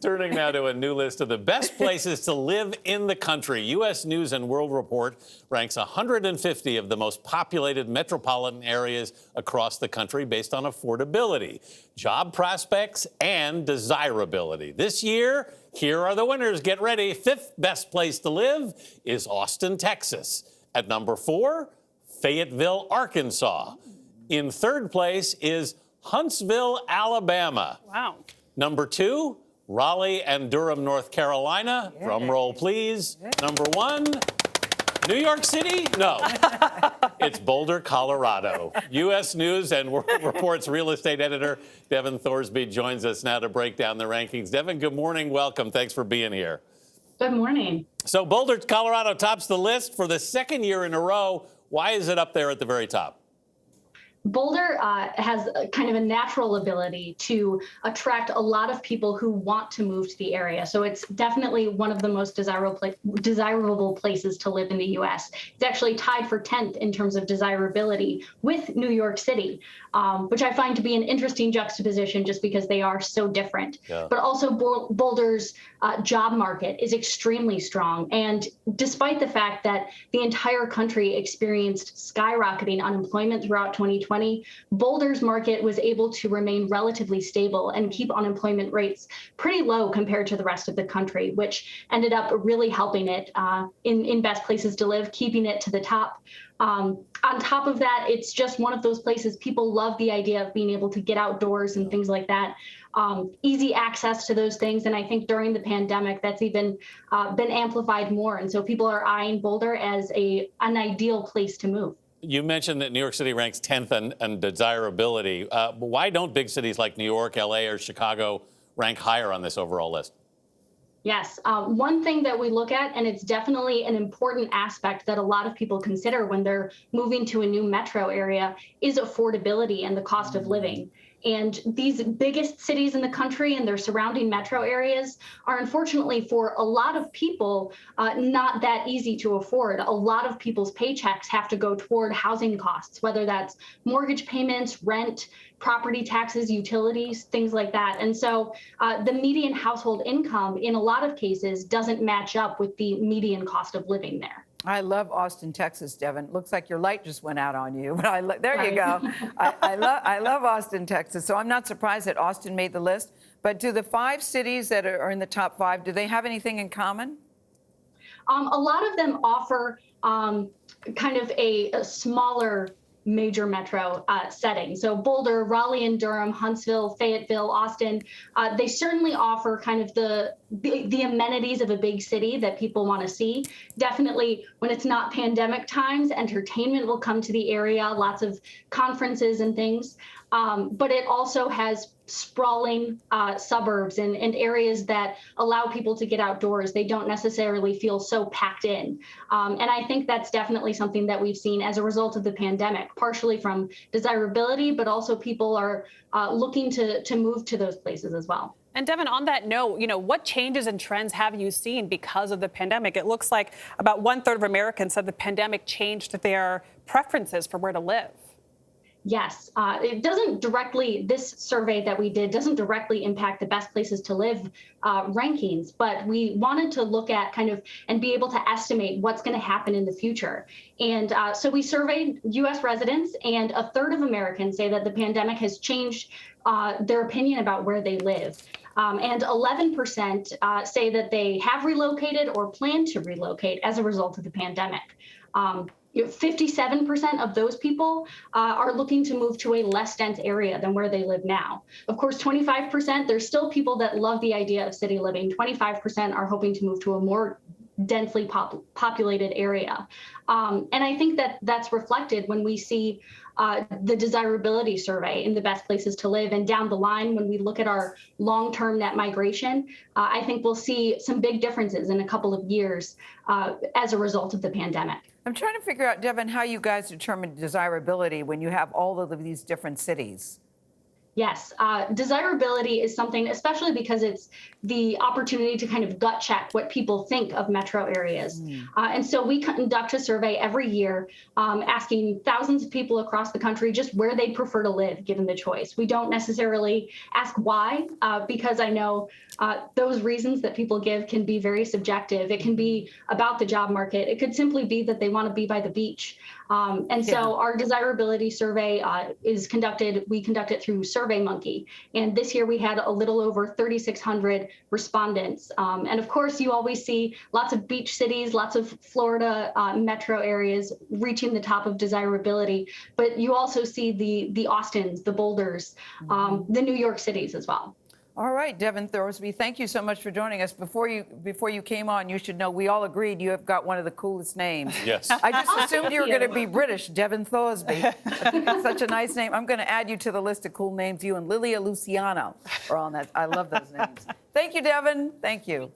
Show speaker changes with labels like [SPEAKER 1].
[SPEAKER 1] Turning now to a new list of the best places to live in the country. U.S. News and World Report ranks 150 of the most populated metropolitan areas across the country based on affordability, job prospects, and desirability. This year, here are the winners. Get ready. Fifth best place to live is Austin, Texas. At number 4, Fayetteville, Arkansas. In third place is Huntsville, Alabama.
[SPEAKER 2] Wow.
[SPEAKER 1] Number 2, Raleigh and Durham, North Carolina. Yeah. Drum roll, please. Yeah. Number 1, New York City? No, it's Boulder, Colorado. U.S. News and World Report's real estate editor, Devon Thorsby, joins us now to break down the rankings. Devon, good morning. Welcome. Thanks for being here.
[SPEAKER 3] Good morning.
[SPEAKER 1] So Boulder, Colorado tops the list for the second year in a row. Why is it up there at the very top?
[SPEAKER 3] Boulder has kind of a natural ability to attract a lot of people who want to move to the area. So it's definitely one of the most desirable places to live in the U.S. It's actually tied for 10th in terms of desirability with New York City, which I find to be an interesting juxtaposition just because they are so different. Yeah. But also Boulder's job market is extremely strong. And despite the fact that the entire country experienced skyrocketing unemployment throughout 2020, Boulder's market was able to remain relatively stable and keep unemployment rates pretty low compared to the rest of the country, which ended up really helping it in best places to live, keeping it to the top. On top of that, it's just one of those places people love the idea of being able to get outdoors and things like that. Easy access to those things. And I think during the pandemic, that's even been amplified more. And so people are eyeing Boulder as an ideal place to move.
[SPEAKER 1] You mentioned that New York City ranks 10th on desirability. Why don't big cities like New York, L.A., or Chicago rank higher on this overall list?
[SPEAKER 3] Yes. One thing that we look at, and it's definitely an important aspect that a lot of people consider when they're moving to a new metro area, is affordability and the cost of living. And these biggest cities in the country and their surrounding metro areas are, unfortunately, for a lot of people, not that easy to afford. A lot of people's paychecks have to go toward housing costs, whether that's mortgage payments, rent, property taxes, utilities, things like that. And so the median household income, in a lot of cases, doesn't match up with the median cost of living there.
[SPEAKER 4] I love Austin, Texas, Devon. Looks like your light just went out on you. But there you go. I love Austin, Texas. So I'm not surprised that Austin made the list. But do the 5 cities that are in the top 5, do they have anything in common?
[SPEAKER 3] A lot of them offer kind of a smaller major metro setting. So Boulder, Raleigh and Durham, Huntsville, Fayetteville, Austin, they certainly offer kind of the amenities of a big city that people want to see. Definitely when it's not pandemic times, entertainment will come to the area, lots of conferences and things. But it also has sprawling suburbs and areas that allow people to get outdoors. They don't necessarily feel so packed in. And I think that's definitely something that we've seen as a result of the pandemic, partially from desirability, but also people are looking to move to those places as well.
[SPEAKER 2] And Devon, on that note, what changes and trends have you seen because of the pandemic? It looks like about 1/3 of Americans said the pandemic changed their preferences for where to live.
[SPEAKER 3] Yes, it doesn't directly, this survey that we did doesn't directly impact the best places to live rankings, but we wanted to look at kind of and be able to estimate what's going to happen in the future. And so we surveyed U.S. residents, and 1/3 of Americans say that the pandemic has changed their opinion about where they live. And 11% say that they have relocated or plan to relocate as a result of the pandemic. 57% of those people are looking to move to a less dense area than where they live now. Of course, 25%, there's still people that love the idea of city living. 25% are hoping to move to a more densely populated area. And I think that that's reflected when we see the desirability survey in the best places to live. And down the line, when we look at our long-term net migration, I think we'll see some big differences in a couple of years as a result of the pandemic.
[SPEAKER 4] I'm trying to figure out, Devon, how you guys determine desirability when you have all of these different cities.
[SPEAKER 3] Yes, desirability is something, especially because it's the opportunity to kind of gut check what people think of metro areas. And so we conduct a survey every year asking thousands of people across the country just where they prefer to live, given the choice. We don't necessarily ask why, because I know those reasons that people give can be very subjective. It can be about the job market. It could simply be that they want to be by the beach. So our desirability survey we conduct it through SurveyMonkey. And this year we had a little over 3,600 respondents. And of course, you always see lots of beach cities, lots of Florida metro areas reaching the top of desirability. But you also see the Austins, the Boulders, the New York cities as well.
[SPEAKER 4] All right, Devon Thorsby, thank you so much for joining us. Before you came on, you should know we all agreed you have got one of the coolest names.
[SPEAKER 1] Yes.
[SPEAKER 4] I just assumed you were going to be British, Devon Thorsby. It's such a nice name. I'm going to add you to the list of cool names. You and Lilia Luciano are on that. I love those names. Thank you, Devon. Thank you.